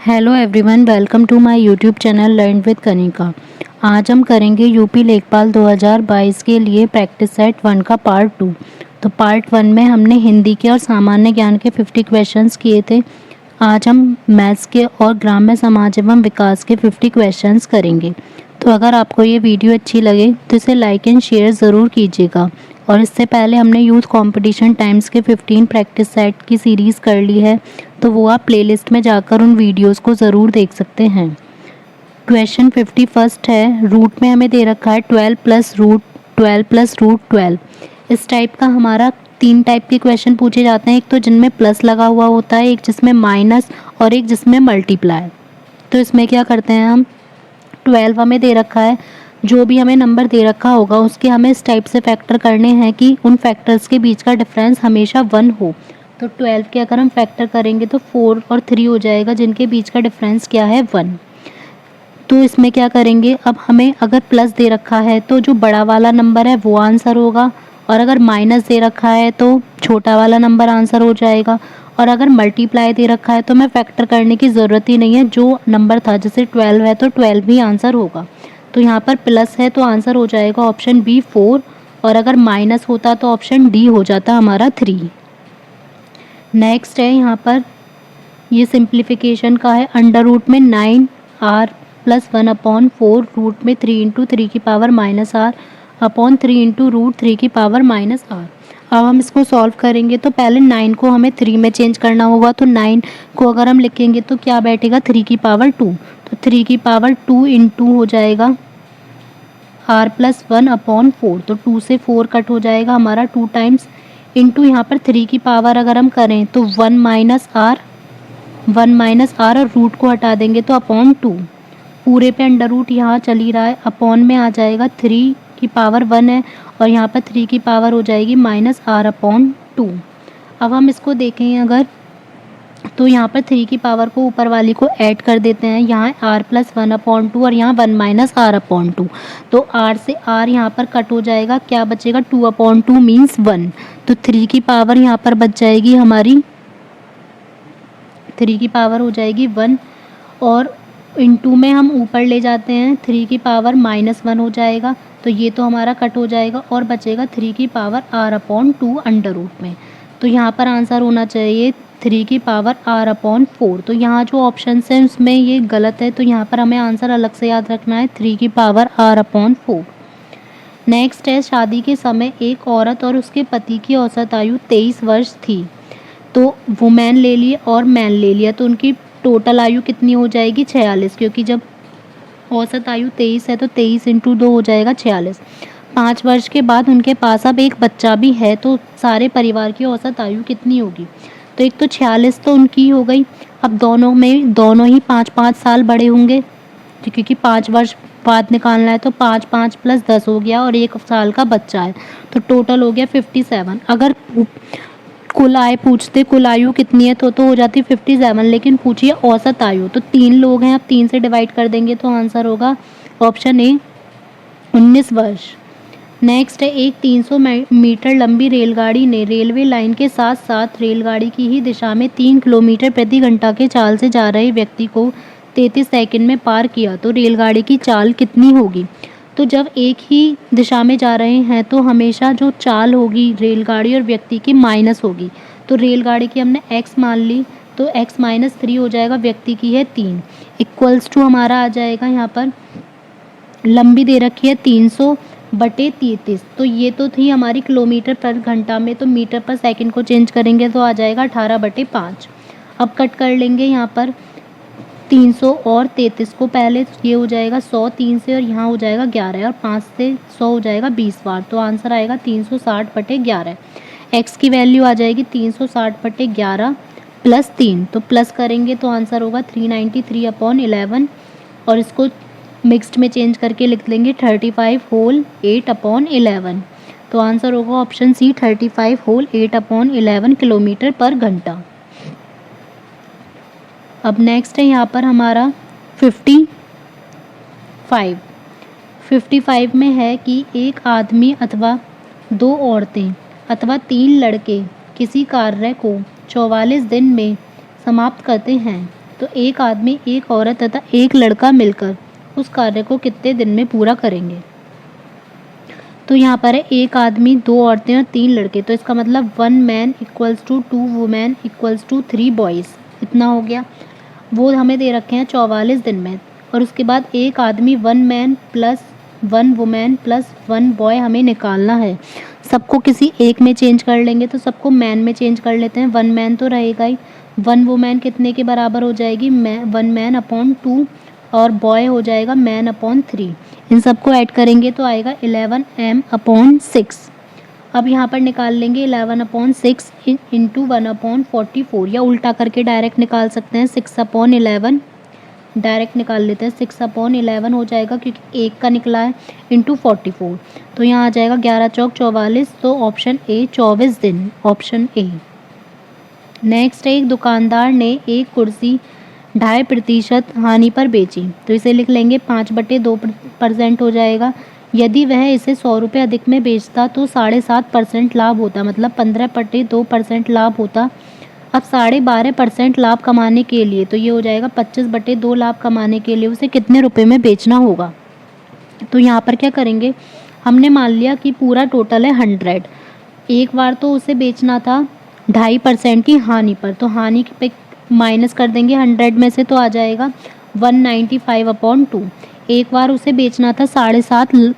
Hello everyone, welcome to my YouTube channel learn with Kanika. आज हम करेंगे यूपी लेखपाल 2022 के लिए प्रैक्टिस सेट 1 का पार्ट 2। तो पार्ट 1 में हमने हिंदी के और सामान्य ज्ञान के 50 क्वेश्चंस किए थे। आज हम मैथ्स के और ग्राम्य समाज एवं विकास के 50 क्वेश्चंस करेंगे। तो अगर आपको ये वीडियो अच्छी लगे तो इसे लाइक एंड शेयर ज़रूर कीजिएगा। और इससे पहले हमने यूथ कंपटीशन टाइम्स के 15 प्रैक्टिस सेट की सीरीज़ कर ली है, तो वो आप प्लेलिस्ट में जाकर उन वीडियोस को ज़रूर देख सकते हैं। क्वेश्चन 51 है, रूट में हमें दे रखा है 12 प्लस रूट 12। इस टाइप का हमारा 3 टाइप के क्वेश्चन पूछे जाते हैं, एक तो जिनमें प्लस लगा हुआ होता है, एक जिसमें माइनस और एक जिसमें मल्टीप्लाई। तो इसमें क्या करते हैं हम, 12 हमें दे रखा है, जो भी हमें नंबर दे रखा होगा उसके हमें इस टाइप से फैक्टर करने हैं कि उन फैक्टर्स के बीच का डिफरेंस हमेशा 1 हो। तो 12 के अगर हम फैक्टर करेंगे तो 4 और 3 हो जाएगा, जिनके बीच का डिफरेंस क्या है 1। तो इसमें क्या करेंगे, अब हमें अगर प्लस दे रखा है तो जो बड़ा वाला नंबर है वो आंसर होगा, और अगर माइनस दे रखा है तो छोटा वाला नंबर आंसर हो जाएगा, और अगर मल्टीप्लाई दे रखा है तो हमें फैक्टर करने की ज़रूरत ही नहीं है, जो नंबर था जैसे 12 है तो 12 ही आंसर होगा। तो यहाँ पर प्लस है तो आंसर हो जाएगा ऑप्शन बी 4, और अगर माइनस होता तो ऑप्शन डी हो जाता हमारा 3। नेक्स्ट है यहाँ पर, ये सिंप्लीफिकेशन का है, अंडर रूट में 9r प्लस 1/4, रूट में 3 इंटू 3 की power minus R upon 3 into root 3 की पावर माइनस आर। अब हम इसको सॉल्व करेंगे तो पहले 9 को हमें 3 में चेंज करना होगा, तो 9 को अगर हम लिखेंगे तो क्या बैठेगा 3 की पावर 2, तो 3 की पावर 2 इंटू हो जाएगा r प्लस 1/4, तो 2 से 4 कट हो जाएगा हमारा 2 टाइम्स, इंटू यहाँ पर 3 की पावर अगर हम करें तो 1 माइनस आर और रूट को हटा देंगे तो अपॉन 2, पूरे पे अंडर रूट यहाँ चल ही रहा है, अपॉन में आ जाएगा 3 की पावर 1 है, और यहाँ पर 3 की पावर हो जाएगी माइनस r/2। अब हम इसको देखें अगर, तो यहाँ पर 3 की पावर को ऊपर वाली को ऐड कर देते हैं, यहाँ r प्लस 1/2 और यहाँ 1 माइनस r/2, तो r से r यहाँ पर कट हो जाएगा, क्या बचेगा 2/2 मीन्स 1, तो 3 की पावर यहाँ पर बच जाएगी हमारी, 3 की पावर हो जाएगी 1, और इंटू में हम ऊपर ले जाते हैं 3 की पावर -1 हो जाएगा, तो ये तो हमारा कट हो जाएगा और बचेगा 3 की पावर r/2 अंडर रूट में। तो यहाँ पर आंसर होना चाहिए 3 की पावर r/4। तो यहाँ जो ऑप्शन है उसमें ये गलत है, तो यहाँ पर हमें आंसर अलग से याद रखना है 3 की पावर r/4। नेक्स्ट है, शादी के समय एक औरत और उसके पति की औसत आयु 23 वर्ष थी। तो वुमेन ले लिए और मैन ले लिया, तो उनकी टोटल आयु कितनी हो जाएगी 46, क्योंकि जब औसत आयु 23 है तो 23 इंटू 2 हो जाएगा 46। 5 वर्ष के बाद उनके पास अब एक बच्चा भी है, तो सारे परिवार की औसत आयु कितनी होगी, तो एक तो 46 तो उनकी हो गई, अब दोनों ही 5-5 साल बड़े होंगे, क्योंकि 5 वर्ष बाद निकालना है, तो 5 प्लस 10 हो गया और 1 साल का बच्चा है, तो टोटल हो गया 57। अगर कुल आयु कितनी है तो हो जाती 57, लेकिन पूछिए औसत आयु, तो 3 लोग हैं, अब 3 से डिवाइड कर देंगे तो आंसर होगा ऑप्शन ए 19 वर्ष। नेक्स्ट है, एक 300 मीटर लंबी रेलगाड़ी ने रेलवे लाइन के साथ साथ रेलगाड़ी की ही दिशा में 3 किलोमीटर प्रति घंटा के चाल से जा रहे व्यक्ति को 33 सेकंड में पार किया, तो रेलगाड़ी की चाल कितनी होगी। तो जब एक ही दिशा में जा रहे हैं तो हमेशा जो चाल होगी रेलगाड़ी और व्यक्ति की माइनस होगी, तो रेलगाड़ी की हमने x मान ली, तो x -3 हो जाएगा, व्यक्ति की है 3, इक्वल्स टू हमारा आ जाएगा, यहाँ पर लंबी दे रखी है 300/33, तो ये तो थी हमारी किलोमीटर पर घंटा में, तो मीटर पर सेकंड को चेंज करेंगे तो आ जाएगा 18/5। अब कट कर लेंगे यहाँ पर 300 और 33 को, पहले ये हो जाएगा 100 3 से, और यहाँ हो जाएगा 11, और 5 से 100 हो जाएगा 20 बार, तो आंसर आएगा 360/11। x की वैल्यू आ जाएगी 360/11 प्लस 3, तो प्लस करेंगे तो आंसर होगा 393/11, और इसको मिक्स्ड में चेंज करके लिख लेंगे 35 होल 8/11, तो आंसर होगा ऑप्शन सी 35 होल 8/11 किलोमीटर पर घंटा। अब नेक्स्ट है यहाँ पर हमारा 55 में है कि एक आदमी अथवा 2 औरतें अथवा 3 लड़के किसी कार्य को 44 दिन में समाप्त करते हैं, तो एक आदमी, एक औरत तथा एक लड़का मिलकर उस कार्य को कितने दिन में पूरा करेंगे। तो यहाँ पर है एक आदमी, दो औरतें और तीन लड़के, तो इसका मतलब 1 man equals to 2 women equals to 3 boys, इतना हो गया। वो हमें दे रखे हैं 44 दिन में। और उसके बाद एक आदमी 1 man plus 1 women plus 1 boy हमें निकालना है। सबको किसी एक में चेंज कर लेंगे, तो सबको मैन में चेंज कर लेते हैं। 1 मैन तो रहेगा ही, 1 वुमेन कितने के बराबर हो जाएगी, 1 मैन अपॉन 2, और बॉय हो जाएगा मैन अपॉन 3। इन सबको ऐड करेंगे तो आएगा 11 m अपॉन 6। अब यहाँ पर निकाल लेंगे 11 अपॉन 6 इंटू 1 अपॉन 44, या उल्टा करके डायरेक्ट निकाल सकते हैं। 6 अपॉन 11 डायरेक्ट निकाल लेते हैं। 6 अपॉन 11 हो जाएगा क्योंकि एक का निकला है, इंटू 44, तो यहाँ आ जाएगा 11 चौक 44, तो ऑप्शन ए 24 दिन, ऑप्शन ए। नेक्स्ट है, एक दुकानदार ने एक कुर्सी 2.5% हानि पर बेची, तो इसे लिख लेंगे 5/2% हो जाएगा। यदि वह इसे 100 रुपये अधिक में बेचता तो 7.5% लाभ होता, मतलब 15/2% लाभ होता। अब 12.5% लाभ कमाने के लिए, तो ये हो जाएगा 25/2 लाभ कमाने के लिए उसे कितने रुपए में बेचना होगा। तो यहाँ पर क्या करेंगे, हमने मान लिया कि पूरा टोटल है 100, एक बार तो उसे बेचना था 2.5% की हानि पर, तो हानि पे माइनस कर देंगे 100 में से, तो आ जाएगा 195/2। एक बार उसे बेचना था 7.5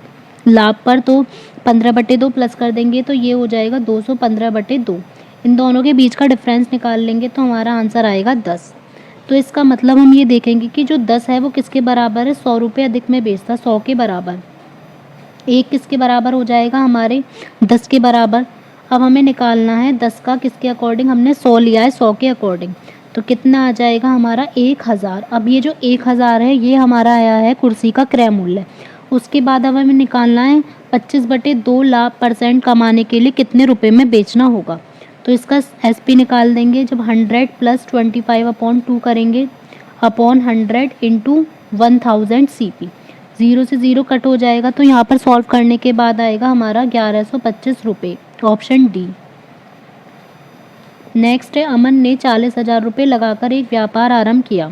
लाभ पर, तो 15/2 प्लस कर देंगे, तो ये हो जाएगा 215/2। इन दोनों के बीच का डिफरेंस निकाल लेंगे तो हमारा आंसर आएगा 10। तो इसका मतलब हम ये देखेंगे कि जो 10 है वो किसके बराबर है, 100 रुपये अधिक में बेचता, 100 के बराबर। एक किसके बराबर हो जाएगा, हमारे 10 के बराबर। अब हमें निकालना है 10 का किसके अकॉर्डिंग, हमने 100 लिया है, 100 के अकॉर्डिंग, तो कितना आ जाएगा हमारा 1000। अब ये जो 1000 है ये हमारा आया है कुर्सी का क्रय मूल्य। उसके बाद अब हमें निकालना है 25/2 लाभ % कमाने के लिए कितने रुपए में बेचना होगा। तो इसका SP निकाल देंगे, जब 100 + 25/2 करेंगे अपॉन 100 इंटू 1000 CP, 0 से 0 कट हो जाएगा, तो यहाँ पर सॉल्व करने के बाद आएगा हमारा 1125 रुपये, ऑप्शन डी। नेक्स्ट है, अमन ने 40,000 रुपये लगाकर एक व्यापार आरंभ किया।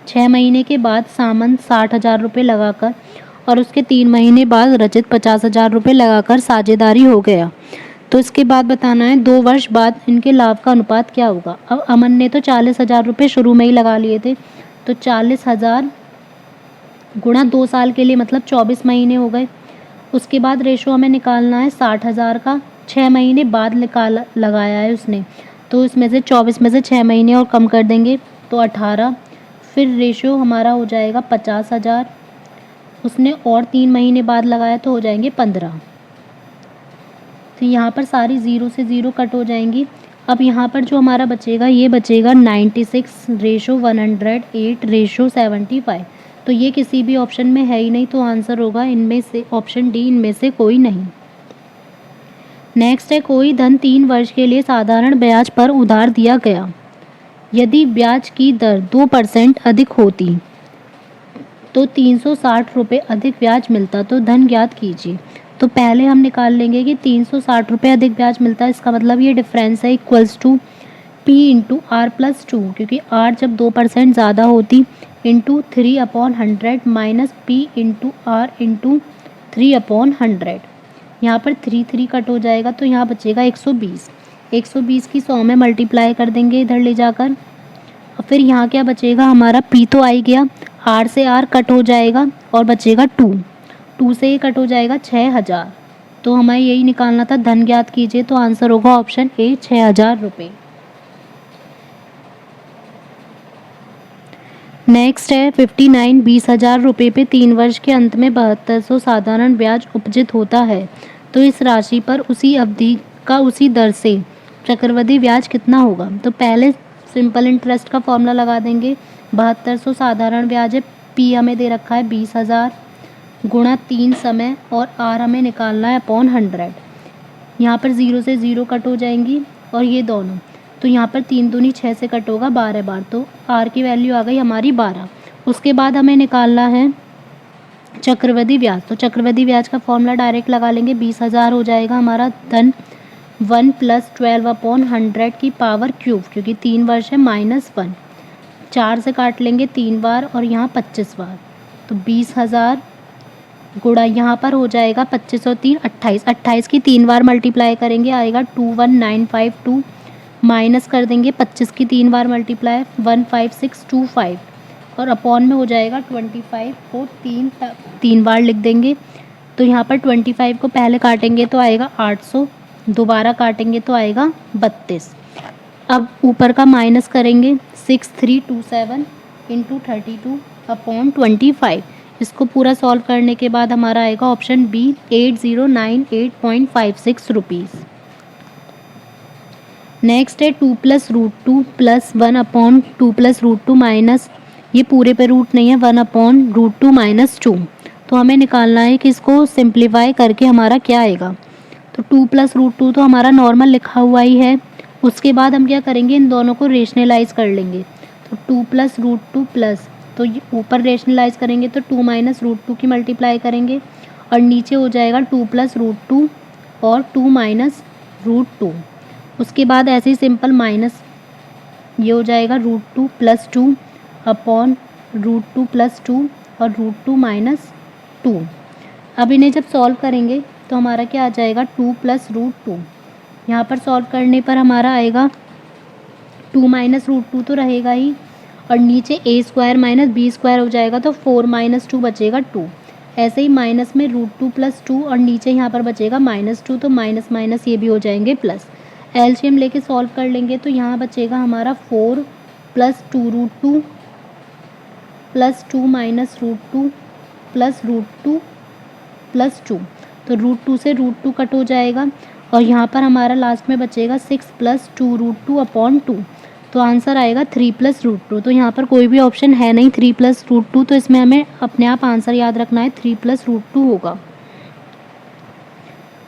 6 महीने के बाद सामंत 60,000 रुपये लगाकर और उसके 3 महीने बाद रजत 50,000 रुपये लगाकर साझेदारी हो गया। तो इसके बाद बताना है 2 वर्ष बाद इनके लाभ का अनुपात क्या होगा। अब अमन ने तो 40,000 रुपये शुरू में ही लगा लिए थे, तो 40,000 गुणा 2 साल के लिए मतलब 24 महीने हो गए। उसके बाद रेशो हमें निकालना है 60,000 का, 6 महीने बाद लगाया है उसने, तो इसमें से 24 में से 6 महीने और कम कर देंगे तो 18, फिर रेशो हमारा हो जाएगा 50,000, उसने और 3 महीने बाद लगाया तो हो जाएंगे 15। तो यहाँ पर सारी 0 से 0 कट हो जाएंगी। अब यहाँ पर जो हमारा बचेगा ये बचेगा 96:108:75, तो ये किसी भी ऑप्शन में है ही नहीं, तो आंसर होगा इनमें से ऑप्शन डी, इनमें से कोई नहीं। नेक्स्ट है, कोई धन 3 वर्ष के लिए साधारण ब्याज पर उधार दिया गया। यदि ब्याज की दर 2% अधिक होती तो 360 रुपये अधिक ब्याज मिलता, तो धन ज्ञात कीजिए। तो पहले हम निकाल लेंगे कि 360 रुपये अधिक ब्याज मिलता है, इसका मतलब ये डिफरेंस है equals to P into R plus 2, क्योंकि R जब 2% ज़्यादा होती, into 3/100 minus P into R into 3/100। यहाँ पर 3 कट हो जाएगा, तो यहाँ बचेगा 120। 120 की 100 में मल्टीप्लाई कर देंगे इधर ले जाकर, और फिर यहाँ क्या बचेगा हमारा, P तो आ ही गया, R से R कट हो जाएगा और बचेगा 2 से ये कट हो जाएगा 6000। तो हमें यही निकालना था, धन ज्ञात कीजिए, तो आंसर होगा ऑप्शन ए 6000 रुपये। नेक्स्ट है 59, 20,000 रुपये पे 3 वर्ष के अंत में 7200 साधारण ब्याज उपजित होता है, तो इस राशि पर उसी अवधि का उसी दर से चक्रवृद्धि ब्याज कितना होगा। तो पहले सिंपल इंटरेस्ट का फॉर्मूला लगा देंगे, 7200 साधारण ब्याज है, P हमें दे रखा है 20,000 गुणा 3 समय, और R हमें निकालना है अपॉन 100। यहाँ पर 0 से 0 कट हो जाएंगी और ये दोनों, तो यहाँ पर 3 दूनी 6 से कट होगा 12 बार, तो R की वैल्यू आ गई हमारी 12। उसके बाद हमें निकालना है चक्रवृद्धि ब्याज, तो चक्रवृद्धि ब्याज का फॉर्मूला डायरेक्ट लगा लेंगे, 20,000 हो जाएगा हमारा धन 1 + 12/100 की पावर क्यूब, क्योंकि 3 वर्ष है, -1 4 से काट लेंगे 3 बार और यहाँ 25 बार, तो 20,000 गुणा यहाँ पर हो जाएगा 25 और 3 28, 28 की 3 बार मल्टीप्लाई करेंगे आएगा 21952, माइनस कर देंगे 25 की 3 बार मल्टीप्लाई 15625 और अपॉन में हो जाएगा 25 को 3 बार लिख देंगे। तो यहाँ पर 25 को पहले काटेंगे तो आएगा 800, दोबारा काटेंगे तो आएगा 32। अब ऊपर का माइनस करेंगे 6327 इंटू 32 अपॉन 25। इसको पूरा सॉल्व करने के बाद हमारा आएगा ऑप्शन बी 8098.56 रुपीज़। नेक्स्ट है 2 + √2 + 1 अपॉन 2 + √2 माइनस, ये पूरे पे रूट नहीं है, 1 अपॉन √2 - 2। तो हमें निकालना है कि इसको सिंप्लीफाई करके हमारा क्या आएगा। तो 2 + √2 तो हमारा नॉर्मल लिखा हुआ ही है। उसके बाद हम क्या करेंगे, इन दोनों को रेशनलाइज कर लेंगे। तो 2 + √2 प्लस, तो ये ऊपर रेशनलाइज करेंगे तो 2 - √2 की मल्टीप्लाई करेंगे और नीचे हो जाएगा 2 + √2 और 2 - √2। उसके बाद ऐसे ही सिंपल माइनस, ये हो जाएगा √2 + 2 अपॉन √2 + 2 और √2 - 2। अब इन्हें जब सॉल्व करेंगे तो हमारा क्या आ जाएगा 2 + √2। यहाँ पर सॉल्व करने पर हमारा आएगा 2 - √2 तो रहेगा ही और नीचे a² - b² हो जाएगा तो 4 - 2 बचेगा 2। ऐसे ही माइनस में √2 + 2 और नीचे यहाँ पर बचेगा -2, तो माइनस माइनस ये भी हो जाएंगे प्लस। एलसीएम लेके सॉल्व कर लेंगे तो यहाँ बचेगा हमारा 4 + 2√2 + 2 - √2 + √2 + 2, तो √2 से √2 कट हो जाएगा और यहाँ पर हमारा लास्ट में बचेगा 6 + 2√2 अपॉन 2। तो आंसर आएगा 3 + √2। तो यहाँ पर कोई भी ऑप्शन है नहीं 3 + √2, तो इसमें हमें अपने आप आंसर याद रखना है 3 + √2 होगा।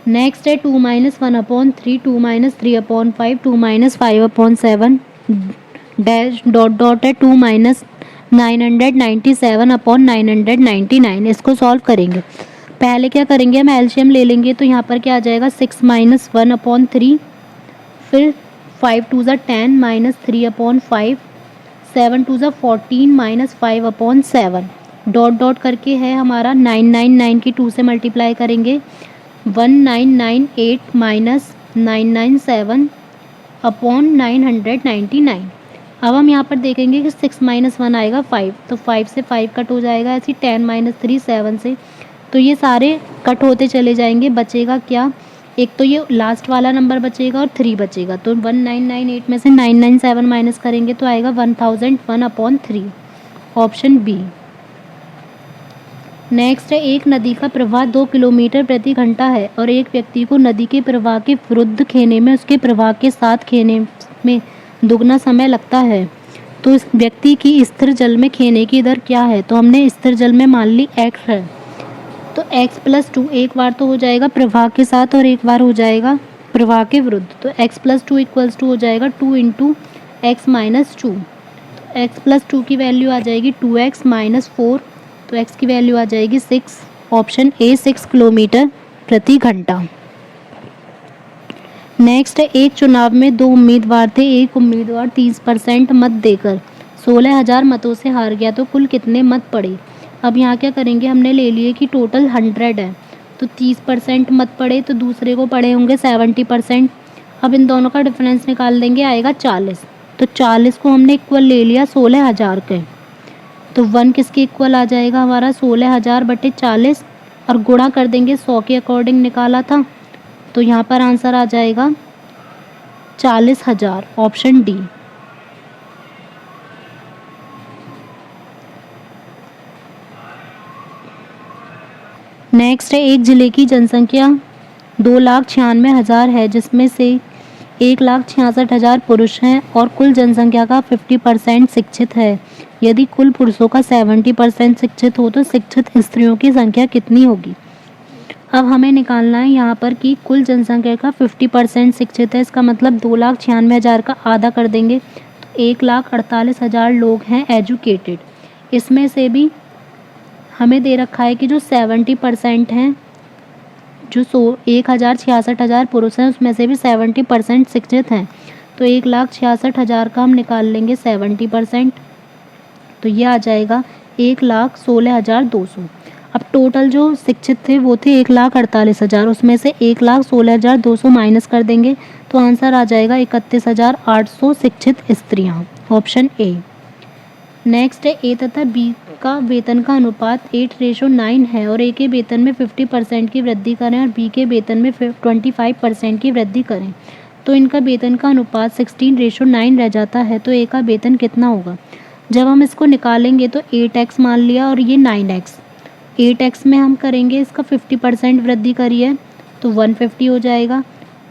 नेक्स्ट है 2 - 1/3, 2 - 3/5, 2 - 5/7 डैश डॉट डॉट है 2 - 997/999। इसको सॉल्व करेंगे। पहले क्या करेंगे, हम एलसीएम ले लेंगे तो यहाँ पर क्या आ जाएगा 6 - 1/3, फिर 5 × 2 = 10 - 3/5, 7 × 2 = 14 - 5/7 डॉट डॉट करके है हमारा 999 की 2 से मल्टीप्लाई करेंगे 1998 - 997 अपॉन 999। अब हम यहाँ पर देखेंगे कि 6 - 1 आएगा 5, तो 5 से 5 कट हो जाएगा, ऐसे 10 - 3 7 से, तो ये सारे कट होते चले जाएंगे। बचेगा क्या, एक तो ये लास्ट वाला नंबर बचेगा और 3 बचेगा, तो 1998 में से 997 माइनस करेंगे तो आएगा 1001/3, ऑप्शन बी। नेक्स्ट है एक नदी का प्रवाह 2 किलोमीटर प्रति घंटा है और एक व्यक्ति को नदी के प्रवाह के विरुद्ध खेने में उसके प्रवाह के साथ खेने में दुगना समय लगता है, तो इस व्यक्ति की स्थिर जल में खेने की दर क्या है। तो हमने स्थिर जल में मान ली x है, तो x + 2 एक बार तो हो जाएगा प्रवाह के साथ और एक बार हो जाएगा प्रवाह के विरुद्ध, तो x + 2 = हो जाएगा 2 × x - 2। तो x + 2 की वैल्यू आ जाएगी 2x - 4, तो x की वैल्यू आ जाएगी 6, ऑप्शन ए 6 किलोमीटर प्रति घंटा। नेक्स्ट है एक चुनाव में 2 उम्मीदवार थे, एक उम्मीदवार 30% मत देकर 16,000 मतों से हार गया, तो कुल कितने मत पड़े। अब यहाँ क्या करेंगे, हमने ले लिए कि टोटल 100 है, तो 30% मत पड़े तो दूसरे को पड़े होंगे 70%। अब इन दोनों का डिफरेंस निकाल देंगे, आएगा 40, तो 40 को हमने इक्वल ले लिया 16,000 के, तो 1 किसके इक्वल आ जाएगा हमारा 16,000/40 और गुणा कर देंगे 100 के अकॉर्डिंग निकाला था, तो यहाँ पर आंसर आ जाएगा 40,000, ऑप्शन डी। नेक्स्ट है एक जिले की जनसंख्या 2,96,000 है, जिसमें से 1,66,000 पुरुष हैं और कुल जनसंख्या का 50% शिक्षित है। यदि कुल पुरुषों का 70% शिक्षित हो तो शिक्षित स्त्रियों की संख्या कितनी होगी। अब हमें निकालना है यहाँ पर कि कुल जनसंख्या का 50% शिक्षित है, इसका मतलब 2,96,000 का आधा कर देंगे तो 1,48,000 लोग हैं एजुकेटेड। इसमें से भी हमें दे रखा है कि जो 70% हैं, जो 1,66,000 पुरुष हैं उसमें से भी 70% शिक्षित हैं, तो 1,66,000 का हम निकाल लेंगे 70%, तो ये आ जाएगा 1,16,200। अब टोटल जो शिक्षित थे वो थे 1,48,000, उसमें से 1,16,200 माइनस कर देंगे तो आंसर आ जाएगा 31,800 शिक्षित स्त्रियाँ, ऑप्शन ए। नेक्स्ट है ए तथा बी का वेतन का अनुपात 8:9 है और ए के वेतन में 50% की वृद्धि करें और बी के वेतन में 25% की वृद्धि करें तो इनका वेतन का अनुपात 16:9 रह जाता है, तो ए का वेतन कितना होगा। जब हम इसको निकालेंगे तो 8x मान लिया और ये 9x, 8x में हम करेंगे इसका 50% वृद्धि करिए तो 150 हो जाएगा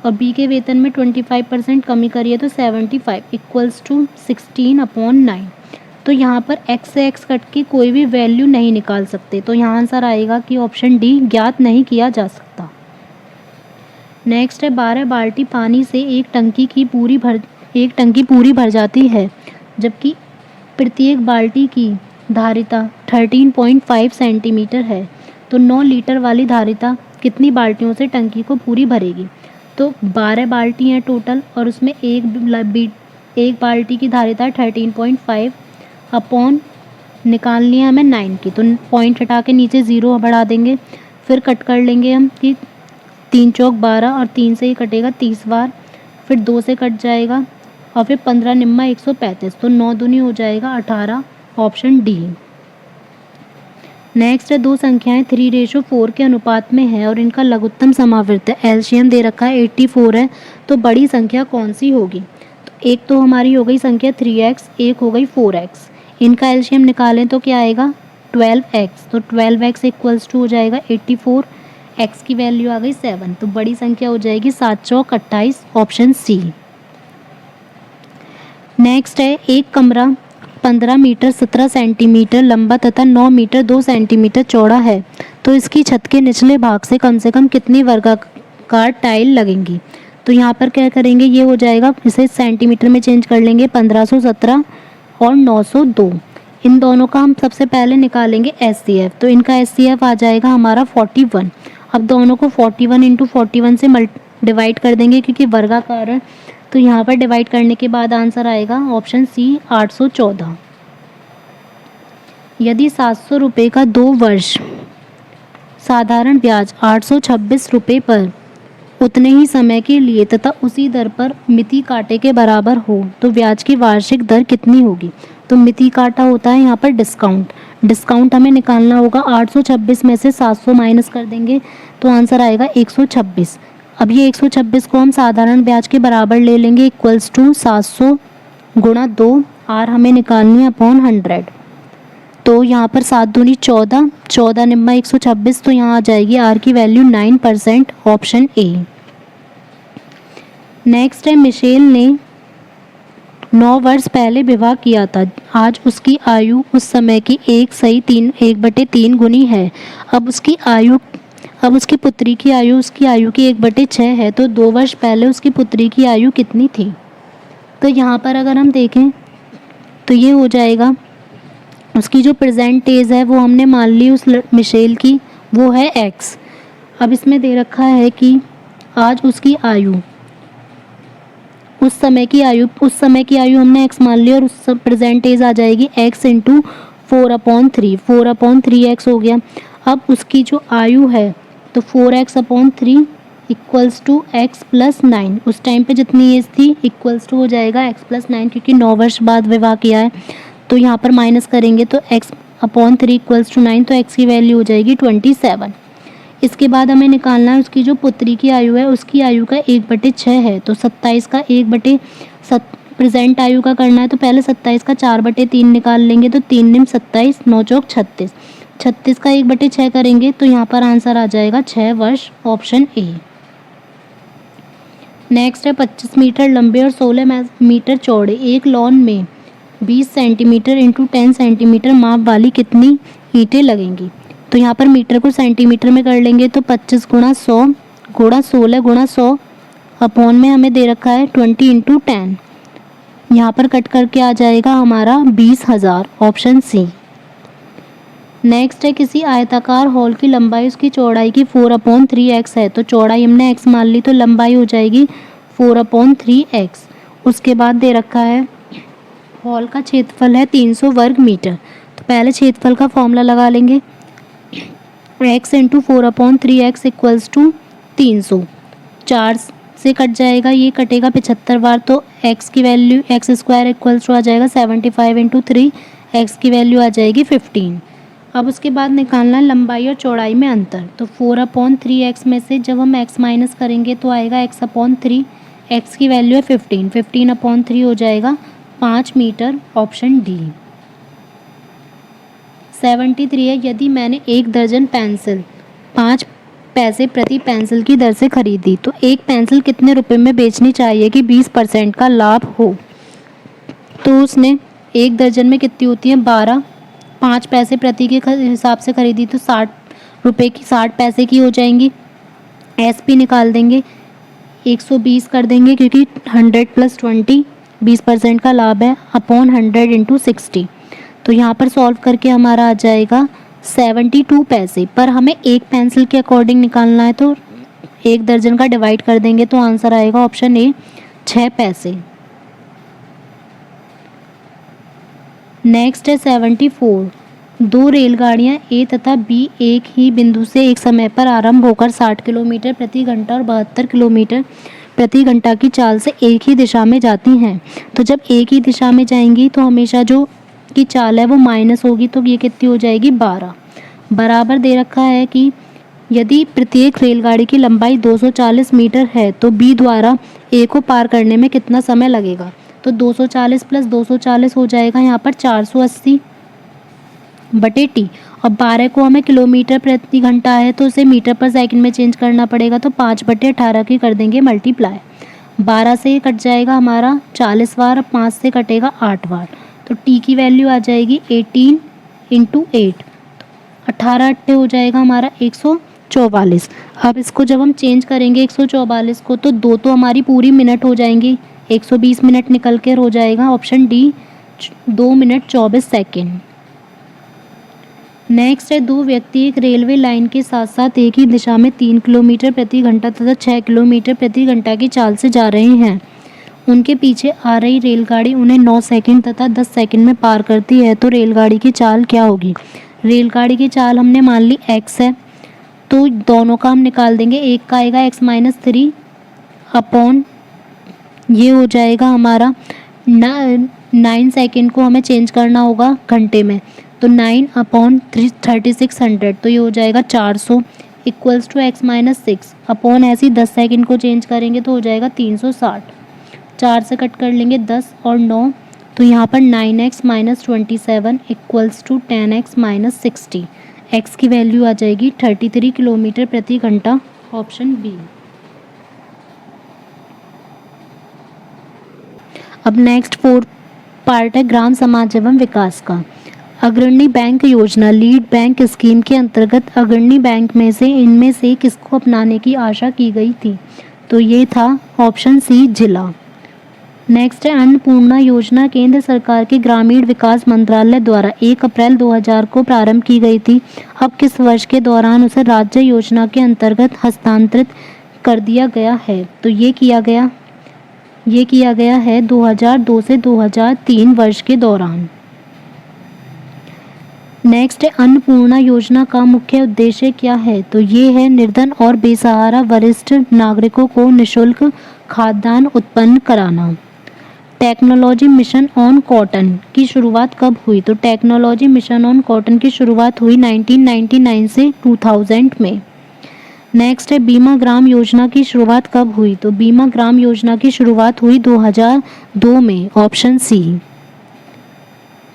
और बी के वेतन में 25% कमी करिए तो 75 इक्वल्स टू 16/9। तो यहाँ पर x से x कट के कोई भी वैल्यू नहीं निकाल सकते, तो यहाँ आंसर आएगा कि ऑप्शन डी ज्ञात नहीं किया जा सकता। नेक्स्ट है 12 बाल्टी पानी से एक टंकी पूरी भर जाती है, जबकि प्रत्येक बाल्टी की धारिता 13.5 सेंटीमीटर है, तो 9 लीटर वाली धारिता कितनी बाल्टियों से टंकी को पूरी भरेगी। तो 12 बाल्टी हैं टोटल और उसमें एक बाल्टी की धारिता 13.5 अपॉन निकालनी है हमें 9 की, तो पॉइंट हटा के नीचे 0 बढ़ा देंगे, फिर कट कर लेंगे हम कि 3 चौक 12 और 3 से ही कटेगा 30 बार, फिर 2 से कट जाएगा और फिर 15 निम्मा 135, तो 9 दूनी हो जाएगा 18, ऑप्शन डी। नेक्स्ट है दो संख्याएं 3:4 के अनुपात में है और इनका लघुत्तम समावृत्त एलसीएम दे रखा है 84 है, तो बड़ी संख्या कौन सी होगी। तो एक तो हमारी हो गई संख्या 3x, एक हो गई 4x, इनका एलसीएम निकालें तो क्या आएगा 12x, तो 12x इक्वल्स टू हो जाएगा 84, x की वैल्यू आ गई 7, तो बड़ी संख्या हो जाएगी 7 चौक 28, ऑप्शन सी। नेक्स्ट है एक कमरा 15 मीटर 17 सेंटीमीटर लंबा तथा 9 मीटर 2 सेंटीमीटर चौड़ा है, तो इसकी छत के निचले भाग से कम कितनी वर्गाकार टाइल लगेंगी। तो यहाँ पर क्या करेंगे, ये हो जाएगा, इसे सेंटीमीटर में चेंज कर लेंगे, 1517 और 902, इन दोनों का हम सबसे पहले निकालेंगे एचसीएफ, तो इनका एचसीएफ आ जाएगा हमारा 41। अब दोनों को 41 इंटू 41 से डिवाइड कर देंगे क्योंकि वर्गाकार है, तो यहाँ पर डिवाइड करने के बाद आंसर आएगा ऑप्शन सी 814। यदि 700 रुपये का 2 वर्ष साधारण ब्याज 826 रुपये पर उतने ही समय के लिए तथा उसी दर पर मिति काटे के बराबर हो तो ब्याज की वार्षिक दर कितनी होगी। तो मिति काटा होता है यहाँ पर डिस्काउंट हमें निकालना होगा, 826 में से 700 माइनस कर देंगे तो आंसर आएगा 126। अब ये 126 को हम साधारण ब्याज के बराबर ले लेंगे, इक्वल्स टू 700 गुणा 2, आर हमें निकालनी है अपॉन 100, तो यहाँ पर 7 दूनी 14, 14 निम्मा 126, तो यहाँ आ जाएगी आर की वैल्यू 9%, ऑप्शन ए। नेक्स्ट है मिशेल ने 9 वर्ष पहले विवाह किया था, आज उसकी आयु उस समय की 1/3 गुनी है। अब उसकी पुत्री की आयु उसकी आयु की 1/6 है, तो 2 वर्ष पहले उसकी पुत्री की आयु कितनी थी। तो यहाँ पर अगर हम देखें तो ये हो जाएगा, उसकी जो प्रेजेंट एज है वो हमने मान ली उस मिशेल की, वो है x। अब इसमें दे रखा है कि आज उसकी आयु उस समय की आयु हमने x मान ली और उस प्रेजेंट एज आ जाएगी x इंटू 4/3 हो गया। अब उसकी जो आयु है तो 4x/3 इक्वल्स टू x + 9, उस टाइम पे जितनी एज थी इक्वल्स टू हो जाएगा x + 9, क्योंकि 9 वर्ष बाद विवाह किया है, तो यहाँ पर माइनस करेंगे तो x/3 इक्वल्स टू 9, तो x की वैल्यू हो जाएगी 27। इसके बाद हमें निकालना है उसकी जो पुत्री की आयु है, उसकी आयु का 1/6 है, तो 27 का 1/7 प्रेजेंट आयु का करना है, तो पहले 27 का 4/3 निकाल लेंगे, तो 3 निम 27, 9 चौक 36, 36 का 1/6 करेंगे तो यहाँ पर आंसर आ जाएगा 6 वर्ष, ऑप्शन ए। नेक्स्ट है 25 मीटर लंबे और 16 मीटर चौड़े एक लॉन में 20 सेंटीमीटर इंटू 10 सेंटीमीटर माप वाली कितनी ईंटें लगेंगी। तो यहाँ पर मीटर को सेंटीमीटर में कर लेंगे, तो 25 गुणा 100 गुणा 16 गुणा 100 अपॉन में हमें दे रखा है 20 इंटू 10, यहाँ पर कट करके आ जाएगा हमारा 20,000, ऑप्शन सी। नेक्स्ट है किसी आयताकार हॉल की लंबाई उसकी चौड़ाई की 4/3x है, तो चौड़ाई हमने x मान ली तो लंबाई हो जाएगी 4/3x। उसके बाद दे रखा है हॉल का क्षेत्रफल है 300 वर्ग मीटर। तो पहले क्षेत्रफल का फॉर्मूला लगा लेंगे, x into 4/3x equals to 300। 4 से कट जाएगा, ये कटेगा 75 बार, तो x की value x square equals to आ जाएगा 75 इंटू 3, x की वैल्यू आ जाएगी 15। अब उसके बाद निकालना है लंबाई और चौड़ाई में अंतर। तो 4/3x में से जब हम x माइनस करेंगे तो आएगा x/3, x की वैल्यू है 15, 15/3 हो जाएगा 5 मीटर, ऑप्शन डी। 73 है, यदि मैंने 1 दर्जन पेंसिल 5 पैसे प्रति पेंसिल की दर से खरीदी तो एक पेंसिल कितने रुपए में बेचनी चाहिए कि 20% का लाभ हो। तो उसने 1 दर्जन में कितनी होती है 12, 5 पैसे प्रति के हिसाब से खरीदी तो 60 रुपये की 60 पैसे की हो जाएंगी। SP निकाल देंगे, 120 कर देंगे क्योंकि 100 + 20 20% का लाभ है, अपॉन 100 इंटू 60। तो यहाँ पर सॉल्व करके हमारा आ जाएगा 72 पैसे। पर हमें एक पेंसिल के अकॉर्डिंग निकालना है तो 1 दर्जन का डिवाइड कर देंगे तो आंसर आएगा ऑप्शन ए 6 पैसे। नेक्स्ट है 74। 2 रेलगाड़ियाँ A तथा B एक ही बिंदु से एक समय पर आरंभ होकर 60 किलोमीटर प्रति घंटा और 72 किलोमीटर प्रति घंटा की चाल से एक ही दिशा में जाती हैं। तो जब एक ही दिशा में जाएंगी तो हमेशा जो की चाल है वो माइनस होगी, तो ये कितनी हो जाएगी 12। बराबर दे रखा है कि यदि प्रत्येक रेलगाड़ी की लंबाई 240 मीटर है तो B द्वारा A को पार करने में कितना समय लगेगा। तो 240 + 240 हो जाएगा यहाँ पर 480 बटे T, और 12 को हमें किलोमीटर प्रति घंटा है तो उसे मीटर पर सेकंड में चेंज करना पड़ेगा, तो 5/18 की कर देंगे मल्टीप्लाई। 12 से कट जाएगा हमारा 40 बार, 5 से कटेगा 8 बार, तो T की वैल्यू आ जाएगी 18 इंटू 8, 18 8 हो जाएगा हमारा 144। अब इसको जब हम चेंज करेंगे 144 को तो 2 तो हमारी पूरी मिनट हो जाएंगी, 120 मिनट निकल कर हो जाएगा option D 2 minute 24 second. Next है 2 व्यक्ति एक रेलवे लाइन के साथ साथ एक ही दिशा में 3 किलोमीटर प्रति घंटा तथा 6 किलोमीटर प्रति घंटा की चाल से जा रहे हैं। उनके पीछे आ रही रेलगाड़ी उन्हें 9 सेकंड तथा 10 सेकंड में पार करती है, तो रेलगाड़ी की चाल क्या होगी। रेलगाड़ी की चाल हमने मान ली x है, तो दोनों का हम निकाल देंगे। एक का आएगा x-3 अपॉन ये हो जाएगा हमारा 9 सेकंड को हमें चेंज करना होगा घंटे में, तो 9/3600, तो ये हो जाएगा 400 इक्वल्स टू x-6 अपॉन ऐसे ही 10 सेकंड को चेंज करेंगे तो हो जाएगा 360। 4 से कट कर लेंगे 10 और 9, तो यहाँ पर 9x-27 equals to 10x-60। x की वैल्यू आ जाएगी 33 किलोमीटर प्रति घंटा, ऑप्शन बी। अब नेक्स्ट 4 पार्ट है ग्राम समाज एवं विकास का। अग्रणी बैंक योजना लीड बैंक स्कीम के अंतर्गत अग्रणी बैंक में से इनमें से किसको अपनाने की आशा की गई थी। तो ये था ऑप्शन सी जिला। नेक्स्ट है अन्नपूर्णा योजना केंद्र सरकार के ग्रामीण विकास मंत्रालय द्वारा 1 अप्रैल 2000 को प्रारंभ की गई थी। अब किस वर्ष के दौरान उसे राज्य योजना के अंतर्गत हस्तांतरित कर दिया गया है। तो ये किया गया है 2002 से 2003 वर्ष के दौरान। नेक्स्ट है अन्नपूर्णा योजना का मुख्य उद्देश्य क्या है। तो ये है निर्धन और बेसहारा वरिष्ठ नागरिकों को निःशुल्क खाद्यान्न उत्पन्न कराना। टेक्नोलॉजी मिशन ऑन कॉटन की शुरुआत कब हुई। तो टेक्नोलॉजी मिशन ऑन कॉटन की शुरुआत हुई 1999 से 2000 में। नेक्स्ट है बीमा ग्राम योजना की शुरुआत कब हुई। तो बीमा ग्राम योजना की शुरुआत हुई 2002 में, ऑप्शन सी।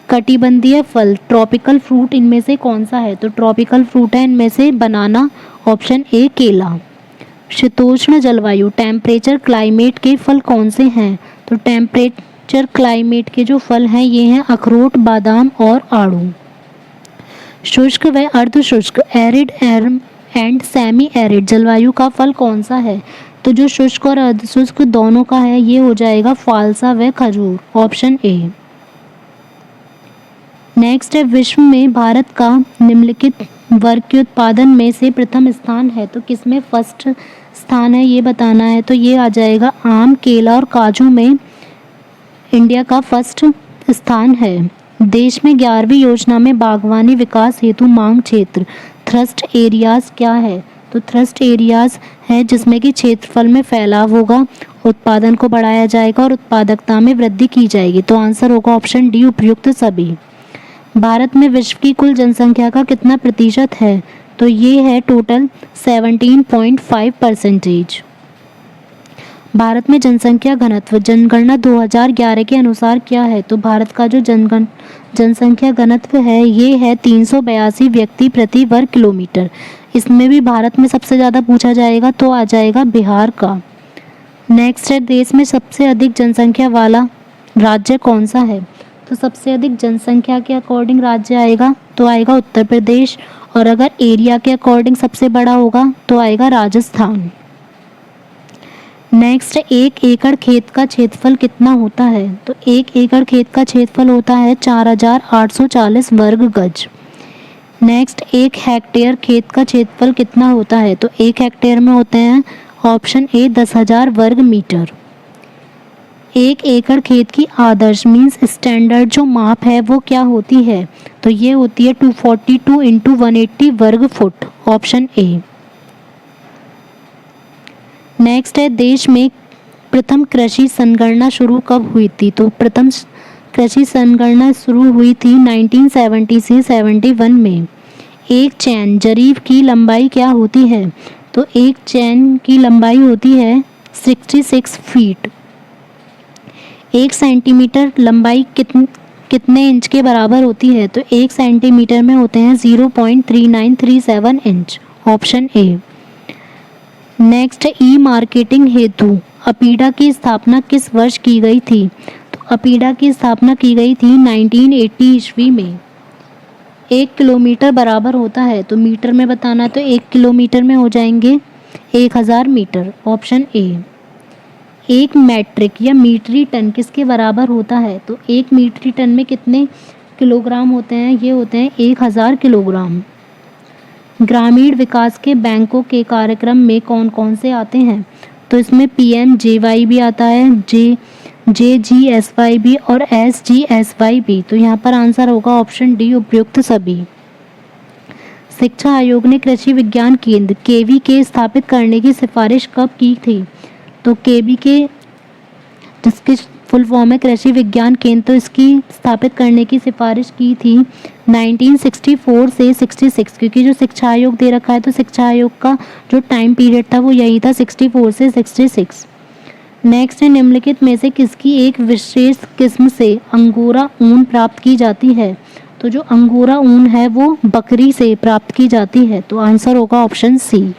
कटिबंधीय फल ट्रॉपिकल फ्रूट इनमें से कौन सा है। तो ट्रॉपिकल फ्रूट है इनमें से बनाना, ऑप्शन ए केला। शीतोष्ण जलवायु टेम्परेचर क्लाइमेट के फल कौन से हैं। तो टेम्परेचर क्लाइमेट के जो फल हैं ये हैं अखरोट, बादाम और आड़ू। शुष्क व अर्ध शुष्क एरिड एंड सेमी एरिड जलवायु का फल कौन सा है। तो जो शुष्क और अर्ध शुष्क दोनों का है ये हो जाएगा फालसा व खजूर, ऑप्शन ए। नेक्स्ट है विश्व में भारत का निम्नलिखित वर्ग के उत्पादन में से प्रथम स्थान है। तो किसमें फर्स्ट स्थान है ये बताना है। तो ये आ जाएगा आम, केला और काजू में इंडिया का फर्स्ट स्थान है? देश में 11वीं योजना में बागवानी विकास हेतु मांग क्षेत्र थ्रस्ट एरियाज क्या है? तो थ्रस्ट एरियाज है जिसमें कि क्षेत्रफल में फैलाव होगा, उत्पादन को बढ़ाया जाएगा और उत्पादकता में वृद्धि की जाएगी। तो आंसर होगा ऑप्शन डी, उपयुक्त सभी। भारत में विश्व की कुल जनसंख्या का कितना प्रतिशत है? तो ये है टोटल 17.5%। भारत में जनसंख्या घनत्व जनगणना 2011 के अनुसार क्या है? तो भारत का जो जनसंख्या घनत्व है ये है 382 व्यक्ति प्रति वर्ग किलोमीटर। इसमें भी भारत में सबसे ज़्यादा पूछा जाएगा तो आ जाएगा बिहार का। नेक्स्ट है, देश में सबसे अधिक जनसंख्या वाला राज्य कौन सा है? तो सबसे अधिक जनसंख्या के अकॉर्डिंग राज्य आएगा तो आएगा उत्तर प्रदेश, और अगर एरिया के अकॉर्डिंग सबसे बड़ा होगा तो आएगा राजस्थान। नेक्स्ट, 1 एकड़ खेत का क्षेत्रफल कितना होता है? तो 1 एकड़ खेत का क्षेत्रफल होता है 4840 वर्ग गज। नेक्स्ट, 1 हेक्टेयर खेत का क्षेत्रफल कितना होता है? तो 1 हेक्टेयर में होते हैं ऑप्शन ए 10,000 वर्ग मीटर। 1 एकड़ खेत की आदर्श मीन्स स्टैंडर्ड जो माप है वो क्या होती है? तो ये होती है 242 × 180 वर्ग फुट, ऑप्शन ए। नेक्स्ट है, देश में प्रथम कृषि संगणना शुरू कब हुई थी? तो प्रथम कृषि संगणना शुरू हुई थी 1970 से 71 में। एक चैन जरीब की लंबाई क्या होती है? तो एक चैन की लंबाई होती है 66 फीट। 1 सेंटीमीटर लंबाई कितने इंच के बराबर होती है? तो 1 सेंटीमीटर में होते हैं 0.3937 inch, option A. Next, E marketing हेतु अपीडा की स्थापना किस वर्ष की गई थी? तो अपीडा की स्थापना की गई थी 1980 ईस्वी में। 1 किलोमीटर बराबर होता है, तो मीटर में बताना तो 1 किलोमीटर में हो जाएंगे 1000 मीटर, ऑप्शन ए। 1 मैट्रिक या मीट्री टन किसके बराबर होता है? तो 1 मीट्री टन में कितने किलोग्राम होते हैं? ये होते हैं 1000 किलोग्राम। ग्रामीण विकास के बैंकों के कार्यक्रम में कौन कौन से आते हैं? तो इसमें PMJY भी आता है, JGSY भी और SGSY भी। तो यहाँ पर आंसर होगा ऑप्शन डी, उपयुक्त सभी। शिक्षा आयोग ने कृषि विज्ञान केंद्र KVK स्थापित करने की सिफारिश कब की थी? तो KVK जिसकी फुल फॉर्म है कृषि विज्ञान केंद्र, तो इसकी स्थापित करने की सिफारिश की थी 1964 से 66, क्योंकि जो शिक्षा आयोग दे रखा है तो शिक्षा आयोग का जो टाइम पीरियड था वो यही था 64 से 66। नेक्स्ट है, निम्नलिखित में से किसकी एक विशेष किस्म से अंगोरा ऊन प्राप्त की जाती है? तो जो अंगोरा ऊन है वो बकरी से प्राप्त की जाती है। तो आंसर होगा ऑप्शन सी।